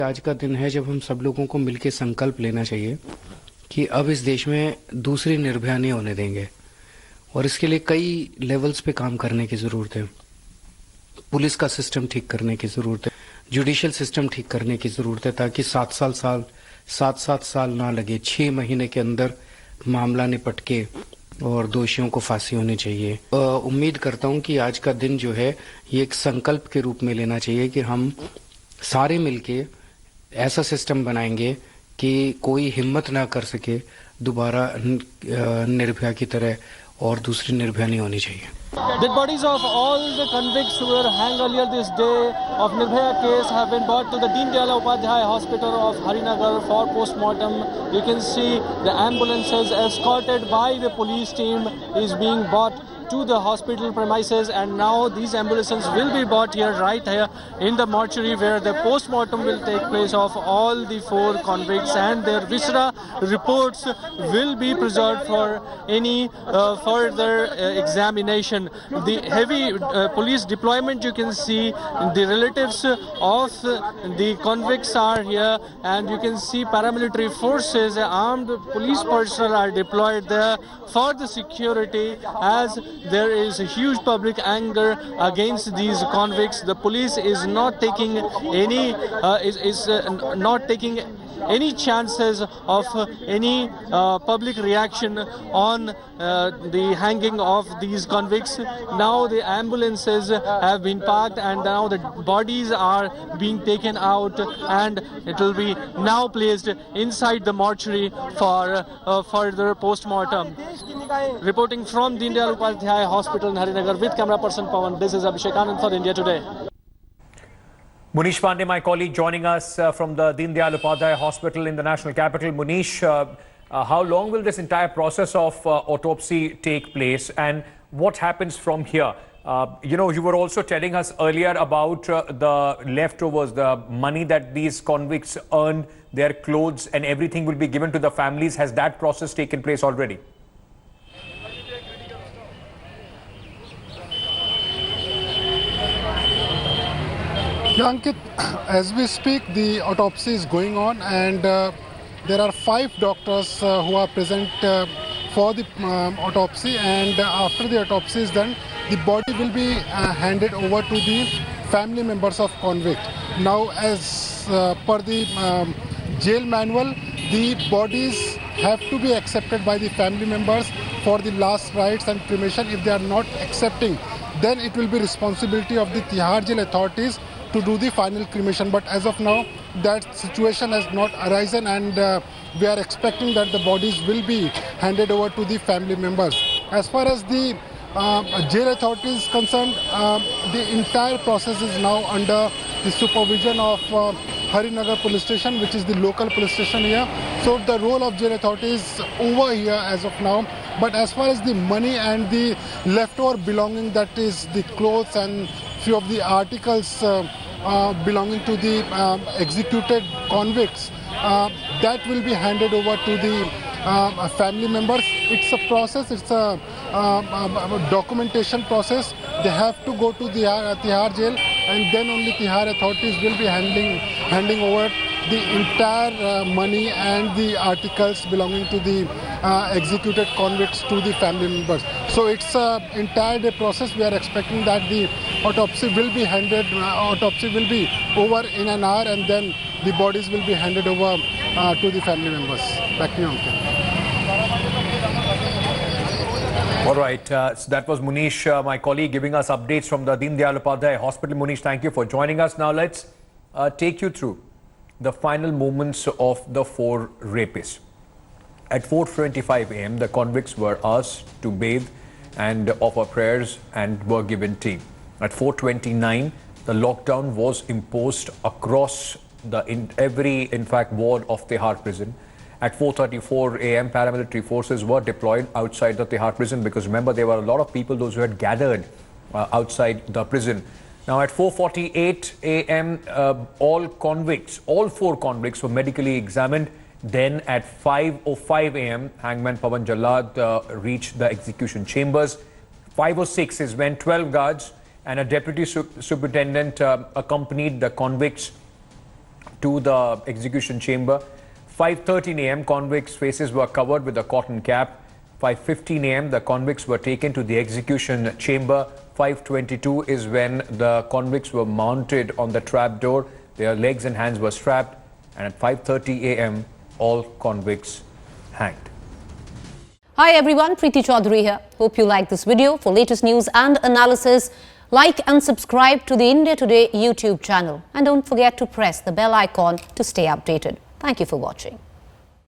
आज का दिन है जब हम सब लोगों को मिलकर संकल्प लेना चाहिए कि अब इस देश में दूसरी निर्भया नहीं होने देंगे और इसके लिए कई लेवल्स पे काम करने की ज़रूरत है। पुलिस का सिस्टम ठीक करने की ज़रूरत है, जुडिशियल सिस्टम ठीक करने की ज़रूरत है ताकि 7 साल ना लगे, 6 महीने के अंदर मामला निपट के और दोषियों को फांसी होनी चाहिए। उम्मीद करता हूं कि आज का दिन जो है ये एक संकल्प के रूप में लेना चाहिए कि हम सारे मिलके ऐसा सिस्टम बनाएंगे कि कोई हिम्मत ना कर सके दोबारा निर्भया की तरह और दूसरी निर्भया नहीं होनी चाहिए। Dead bodies of all the convicts who were hanged earlier this day of Nirbhaya case have been brought to the Deen Upadhyay Hospital of Harinagar for post-mortem. You can see the ambulances escorted by the police team is being brought to the hospital premises, and now these ambulances will be brought here, right here in the mortuary where the post-mortem will take place of all the 4 convicts, and their viscera reports will be preserved for any further examination. The heavy police deployment, you can see the relatives of the convicts are here, and you can see paramilitary forces, armed police personnel are deployed there for the security, as there is a huge public anger against these convicts. The police is not taking any not taking any chances of any public reaction on the hanging of these convicts. Now the ambulances have been parked and now the bodies are being taken out, and it will be now placed inside the mortuary for further post-mortem. Reporting from Deen Upadhyay Hospital in Harinagar with camera person Pawan, this is Abhishek Anand for India Today. Munish Pandey, my colleague, joining us from the Deen Upadhyay Hospital in the national capital. Munish, how long will this entire process of autopsy take place, and what happens from here? You were also telling us earlier about the leftovers, the money that these convicts earned, their clothes and everything will be given to the families. Has that process taken place already? Ankit, as we speak, the autopsy is going on, and there are 5 doctors who are present for the autopsy, and after the autopsy is done, the body will be handed over to the family members of convict. Now, as per the jail manual, the bodies have to be accepted by the family members for the last rites and cremation. If they are not accepting, then it will be responsibility of the Tihar jail authorities to do the final cremation. But as of now, that situation has not arisen, and we are expecting that the bodies will be handed over to the family members. As far as the jail authorities is concerned, the entire process is now under the supervision of Harinagar police station, which is the local police station here. So the role of jail authorities is over here as of now. But as far as the money and the leftover belonging, that is the clothes and few of the articles belonging to the executed convicts, that will be handed over to the family members. It's a process, it's a documentation process. They have to go to the Tihar jail, and then only Tihar authorities will be handing over the entire money and the articles belonging to the executed convicts to the family members. So it's an entire day process. We are expecting that the autopsy will be over in an hour, and then the bodies will be handed over to the family members. Back to you, Ankit. All right, so that was Munish, my colleague, giving us updates from the Deen Upadhyay Hospital. Munish, thank you for joining us. Now let's take you through the final moments of the 4 rapists. At 4:25 a.m., the convicts were asked to bathe and offer prayers and were given tea. At 4:29, the lockdown was imposed across every ward of Tihar prison. At 4:34 a.m., paramilitary forces were deployed outside the Tihar prison, because remember, there were a lot of people, those who had gathered outside the prison. Now at 4:48 a.m., all 4 convicts were medically examined. Then at 5:05 a.m., hangman Pawan Jallad reached the execution chambers. 5:06 is when 12 guards and a deputy superintendent accompanied the convicts to the execution chamber. 5:13 a.m. convicts' faces were covered with a cotton cap. 5:15 a.m. the convicts were taken to the execution chamber. 5:22 is when the convicts were mounted on the trap door. Their legs and hands were strapped, and at 5:30 a.m. all convicts hanged. Hi everyone, Preeti Chaudhary here. Hope you like this video. For latest news and analysis, like and subscribe to the India Today YouTube channel. And don't forget to press the bell icon to stay updated. Thank you for watching.